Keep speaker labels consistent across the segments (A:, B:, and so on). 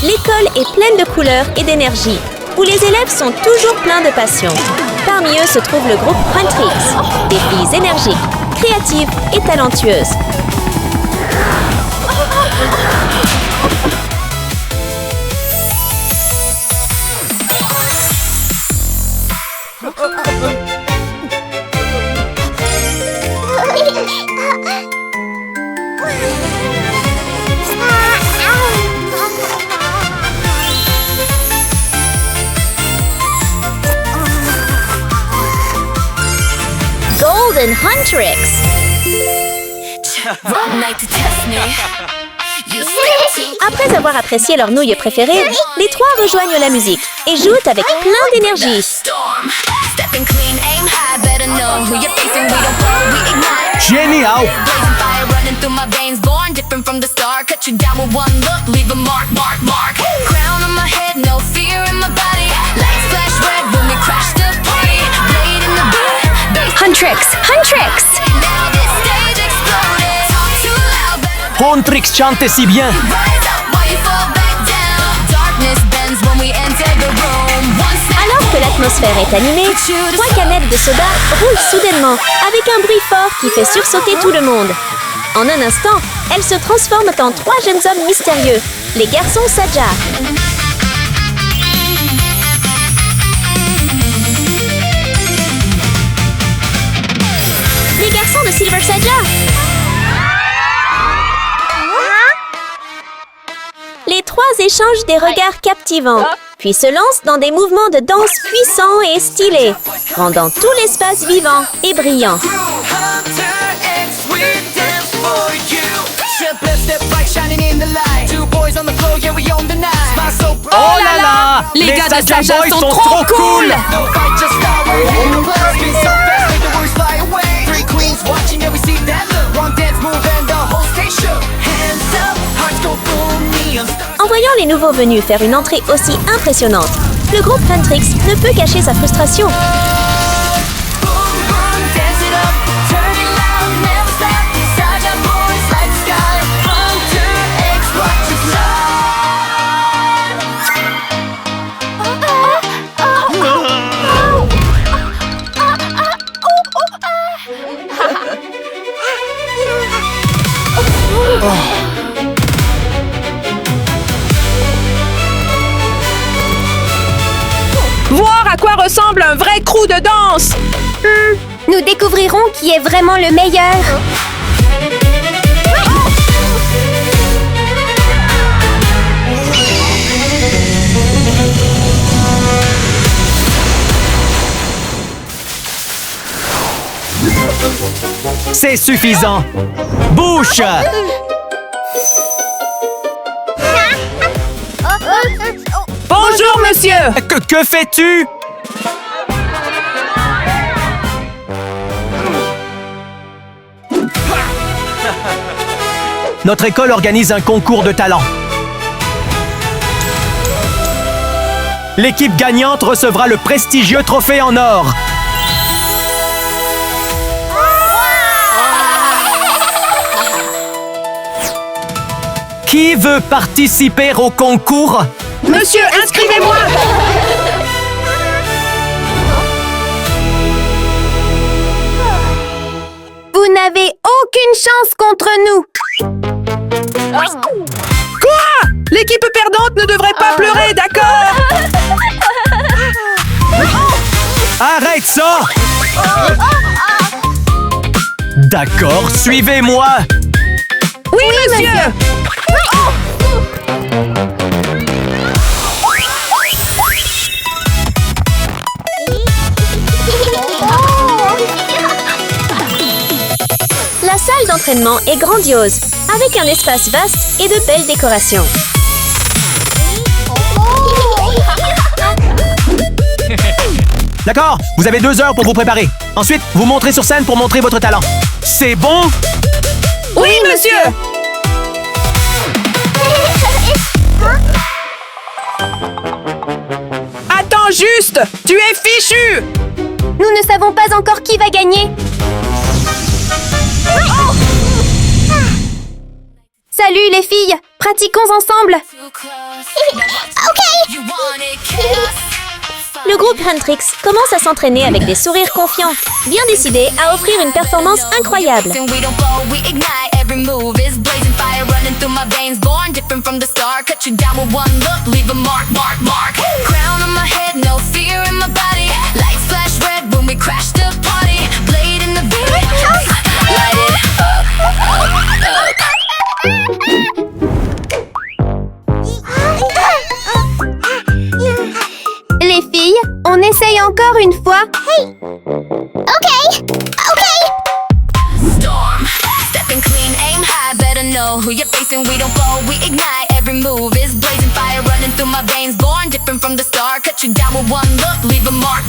A: L'école est pleine de couleurs et d'énergie, où les élèves sont toujours pleins de passion. Parmi eux se trouve le groupe Huntrix, des filles énergiques, créatives et talentueuses. Golden Huntrix. Après avoir apprécié leur nouille préférée, les trois rejoignent la musique et jouent avec plein d'énergie.
B: Génial!
A: Huntrix! Huntrix!
B: Huntrix chante si bien!
A: Alors que l'atmosphère est animée, 3 canettes de soda roulent soudainement avec un bruit fort qui fait sursauter tout le monde. En un instant, elles se transforment en 3 jeunes hommes mystérieux, les garçons Saja. Les garçons de Silver Saja. Les 3 échangent des regards captivants, puis se lancent dans des mouvements de danse puissants et stylés, rendant tout l'espace vivant et brillant.
B: Oh là là!
C: Les gars de
B: Saja
C: Saja
B: Boys
C: sont trop cool!
A: En voyant les nouveaux venus faire une entrée aussi impressionnante, le groupe Huntrix ne peut cacher sa frustration.
C: Voir à quoi ressemble un vrai crew de danse!
A: Nous découvrirons qui est vraiment le meilleur.
B: C'est suffisant! Bouche!
C: Bonjour, monsieur!
B: Que fais-tu? Notre école organise un concours de talent. L'équipe gagnante recevra le prestigieux trophée en or. Qui veut participer au concours?
C: Monsieur, inscrivez-moi!
A: Vous n'avez aucune chance contre nous.
C: Quoi? L'équipe perdante ne devrait pas pleurer, d'accord?
B: Arrête ça! D'accord, suivez-moi!
C: Oui, monsieur!
A: La salle d'entraînement est grandiose, avec un espace vaste et de belles décorations.
B: D'accord, vous avez 2 heures pour vous préparer. Ensuite, vous montrez sur scène pour montrer votre talent. C'est bon?
C: Oui, monsieur! Attends juste! Tu es fichu!
A: Nous ne savons pas encore qui va gagner. Salut les filles, pratiquons ensemble. Le groupe Huntrix commence à s'entraîner avec des sourires confiants, bien décidés à offrir une performance incroyable.
D: Les filles, on essaye encore une fois. Hey. OK.
E: Storm, stepping clean, aim high, better know who you're facing. We don't blow, we ignite. Every move is blazing fire, running through my veins. Born different from the start. Cut you down with one look, leave a mark.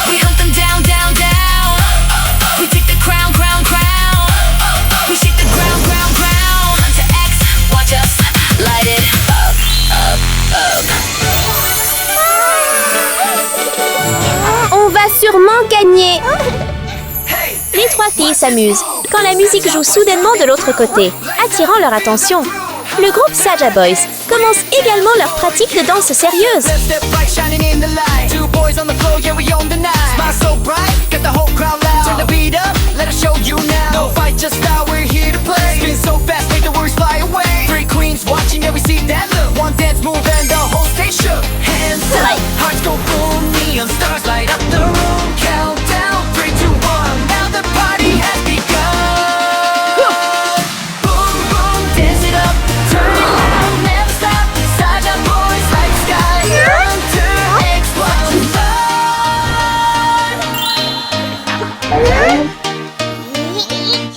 E: We hunt them down. We take the crown. We shake the ground. Hunter X, watch us light it up.
D: On va sûrement gagner.
A: Les trois filles s'amusent quand la musique joue soudainement de l'autre côté, attirant leur attention. Le groupe Saja Boys commence également leur pratique de danse sérieuse.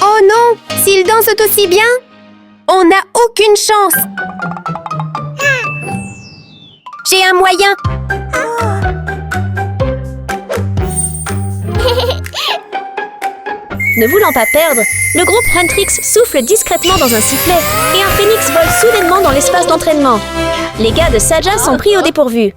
D: Oh non, s'ils dansent aussi bien, on n'a aucune chance. J'ai un moyen.
A: Ne voulant pas perdre, le groupe Huntrix souffle discrètement dans un sifflet et un phénix vole soudainement dans l'espace d'entraînement. Les gars de Saja sont pris au dépourvu.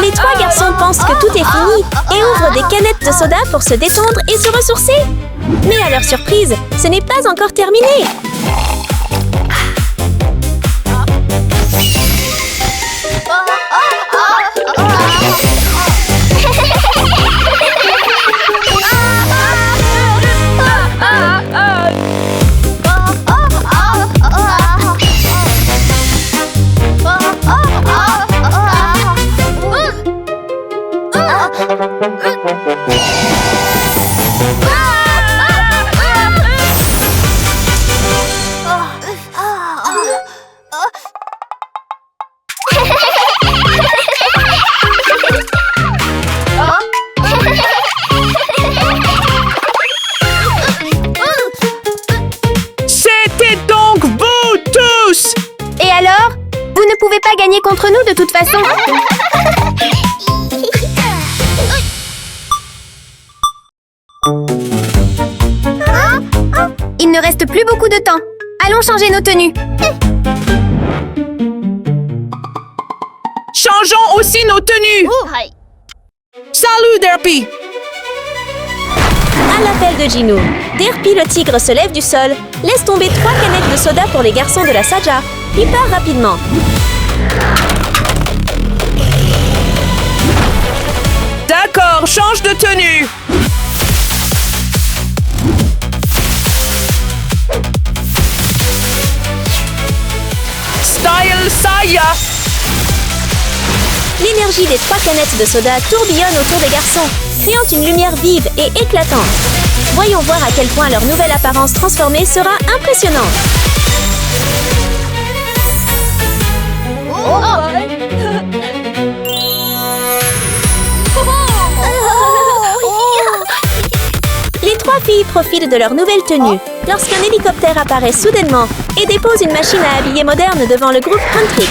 A: Les trois garçons pensent que tout est fini et ouvrent des canettes de soda pour se détendre et se ressourcer. Mais à leur surprise, ce n'est pas encore terminé.
C: C'était donc vous tous!
D: Et alors? Vous ne pouvez pas gagner contre nous de toute façon. Il ne reste plus beaucoup de temps. Allons changer nos tenues.
C: Changeons aussi nos tenues! Salut, Derpy!
A: À l'appel de Gino, Derpy le tigre se lève du sol, laisse tomber 3 canettes de soda pour les garçons de la Saja, puis part rapidement.
C: D'accord, change de tenue! Style Saya!
A: L'énergie des 3 canettes de soda tourbillonne autour des garçons, créant une lumière vive et éclatante. Voyons voir à quel point leur nouvelle apparence transformée sera impressionnante. Les 3 filles profitent de leur nouvelle tenue lorsqu'un hélicoptère apparaît soudainement et dépose une machine à habiller moderne devant le groupe Huntrix.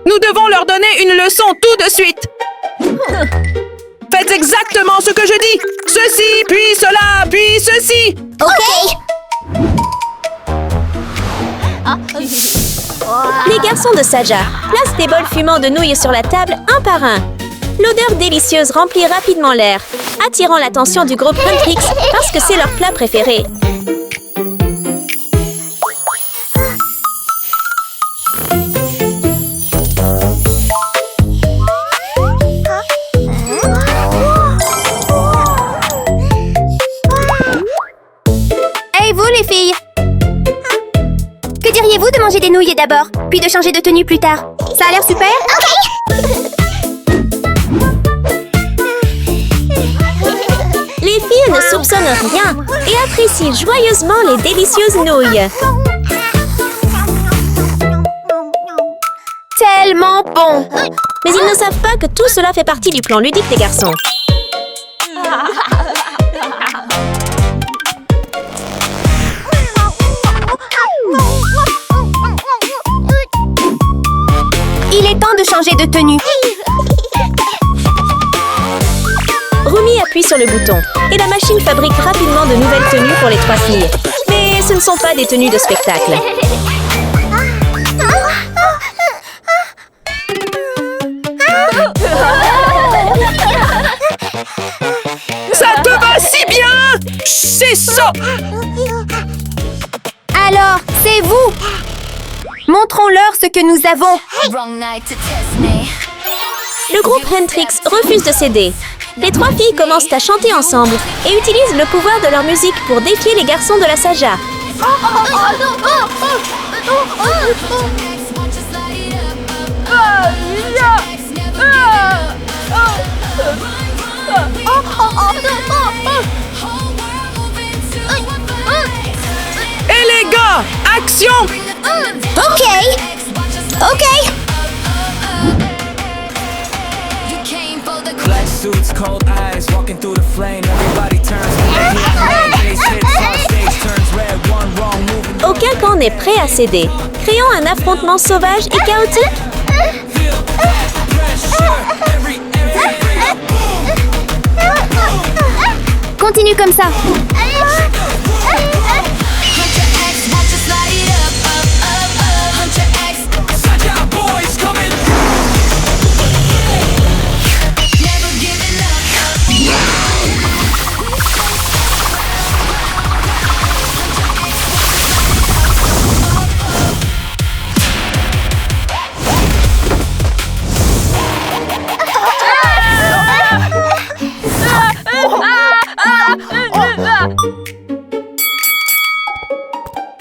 C: Nous devons leur donner une leçon tout de suite! Faites Faites exactement ce que je dis. Ceci, puis cela, puis ceci.
D: Ok.
A: Les garçons de Saja placent des bols fumants de nouilles sur la table un par un. L'odeur délicieuse remplit rapidement l'air, attirant l'attention du groupe Huntrix parce que c'est leur plat préféré.
D: Hey vous les filles! Que diriez-vous de manger des nouilles d'abord, puis de changer de tenue plus tard? Ça a l'air super?
A: Les filles ne soupçonnent rien et apprécient joyeusement les délicieuses nouilles.
D: Tellement bon!
A: Mais ils ne savent pas que tout cela fait partie du plan ludique des garçons.
D: Il est temps de changer de tenue.
A: Rumi appuie sur le bouton et la machine fabrique rapidement de nouvelles tenues pour les trois filles. Mais ce ne sont pas des tenues de spectacle.
C: Ça te va si bien. C'est ça.
D: Alors, c'est vous! Montrons-leur ce que nous avons.
E: Wrong night to test me.
A: Le groupe Huntrix refuse de céder. Les trois filles commencent à chanter ensemble et utilisent le pouvoir de leur musique pour défier les garçons de la Saja.
C: Et les gars, action.
D: Ok! Ok!
E: You came for the
F: Black suits, cold eyes, walking through the flame. Everybody turns face hits, our stage turns red. One wrong move.
A: Aucun camp n'est prêt à céder, créant un affrontement sauvage et chaotique.
F: Feel that pressure. Every
D: Continue comme ça.
F: Saja boys coming.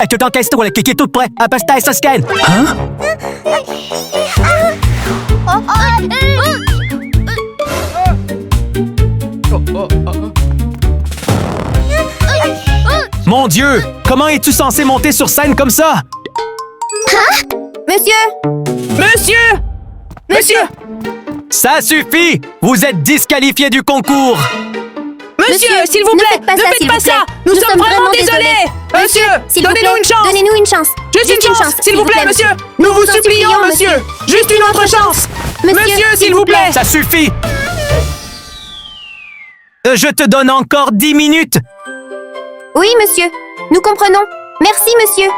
B: Tu t'encaisses toi, qui est tout prêt. Un pastel, ça scanne. Hein? Mon Dieu! Comment es-tu censé monter sur scène comme ça?
D: Monsieur!
C: Monsieur. Monsieur.
B: Ça suffit! Vous êtes disqualifié du concours!
C: Monsieur, s'il vous
D: ne
C: plaît,
D: faites pas
C: ne
D: ça,
C: faites
D: s'il
C: pas
D: vous plaît.
C: ça. Nous sommes vraiment désolés. Monsieur,
D: S'il vous
C: donnez-nous
D: plaît,
C: une chance.
D: Donnez-nous une chance.
C: Juste une chance, s'il vous plaît, monsieur. Nous vous supplions, monsieur. Juste une autre chance. Monsieur, s'il vous plaît.
B: Ça suffit! Je te donne encore 10 minutes!
D: Oui, monsieur. Nous comprenons. Merci, monsieur.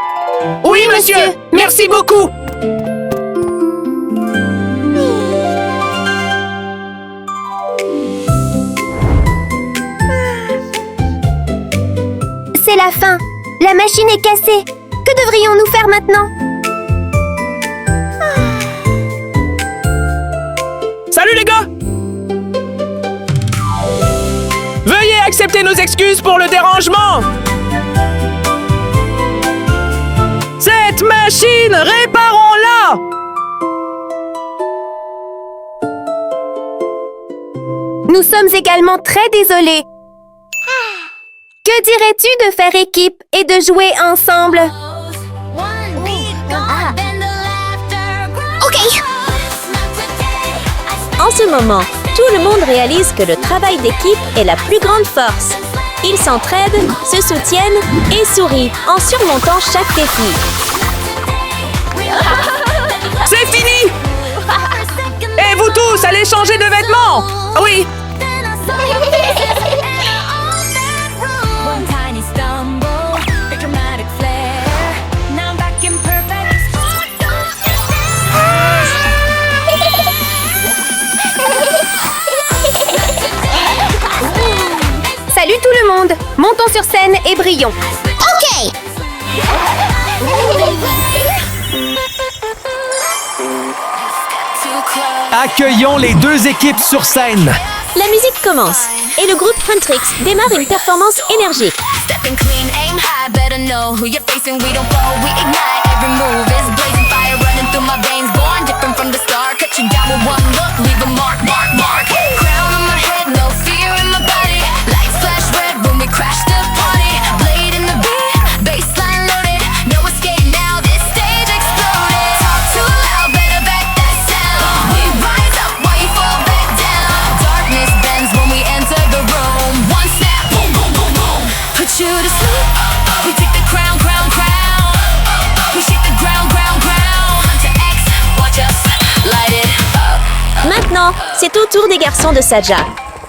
C: Oui, monsieur. Merci beaucoup.
D: C'est la fin. La machine est cassée. Que devrions-nous faire maintenant?
C: Salut les gars. Veuillez accepter nos excuses pour le dérangement. Cette machine, réparons-la.
D: Nous sommes également très désolés. Que dirais-tu de faire équipe et de jouer ensemble?
E: Ok.
A: En ce moment, tout le monde réalise que le travail d'équipe est la plus grande force. Ils s'entraident, se soutiennent et sourient en surmontant chaque défi.
C: C'est fini. Et vous tous, allez changer de vêtements. Oui.
E: saw your faces in all that room. One tiny stumble, a dramatic flare. Now I'm back in perfect sport.
D: Salut tout le monde! Montons sur scène et brillons.
A: OK!
B: Accueillons les deux équipes sur scène.
A: La musique commence et le groupe Huntrix démarre une performance énergique.
E: Stepping clean, aim high, better know who you're facing. We don't blow, we ignite. Every move is blazing fire running through my veins. Born different from the start. Cut you down with one look, leave a mark, mark, mark. Crown on my head, no fear in my body. Lights flash red when we crash the party. Blade in the beat, baseline loaded. No escape now, this stage exploded. Talk too loud, better back that sound. We rise up while you fall back down. Darkness bends when we enter the room. One snap, boom, boom, boom, boom. Put you to sleep. We take the crown, crown, crown. We shake the ground, ground, ground. Hunter X, watch us light it up.
A: Maintenant, c'est au tour des garçons de Saja.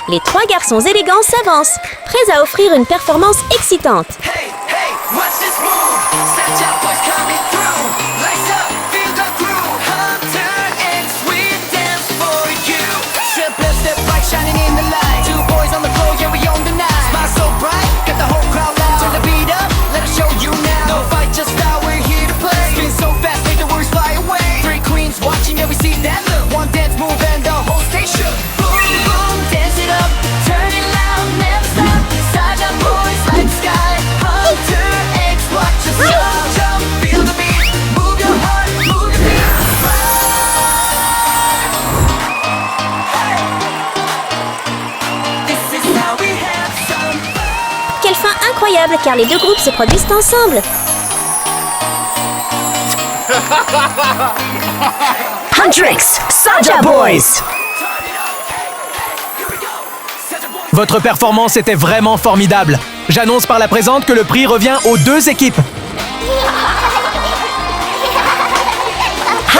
A: Les trois garçons élégants s'avancent, prêts à offrir une performance excitante.
F: Hey, hey, what's this move? Satchel boys coming through. Lights up, feel the groove. Hunter X, we dance for you. Triple step right, shining in the light. Two boys on the floor, yeah, we own the night. Smile so bright, got the whole crowd loud. Turn the beat up, let us show you now. No fight, just style, we're here to play. Spin so fast, make the words fly away. Three queens watching, yeah, we see that look. One dance move and the whole stage shook. Boom, boom, dance it up. Turn it loud, never stop. Saja boys like the sky. Hunter X, watch us jump, jump, feel the beat. Move your heart, move your feet. This is how we have some fun.
A: Quelle fin incroyable car les deux groupes se produisent ensemble.
C: Huntrix, Saja Boys.
B: Votre performance était vraiment formidable. J'annonce par la présente que le prix revient aux deux équipes.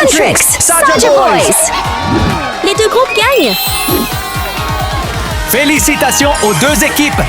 C: Huntrix, Saja Boys.
A: Les deux groupes gagnent.
B: Félicitations aux deux équipes.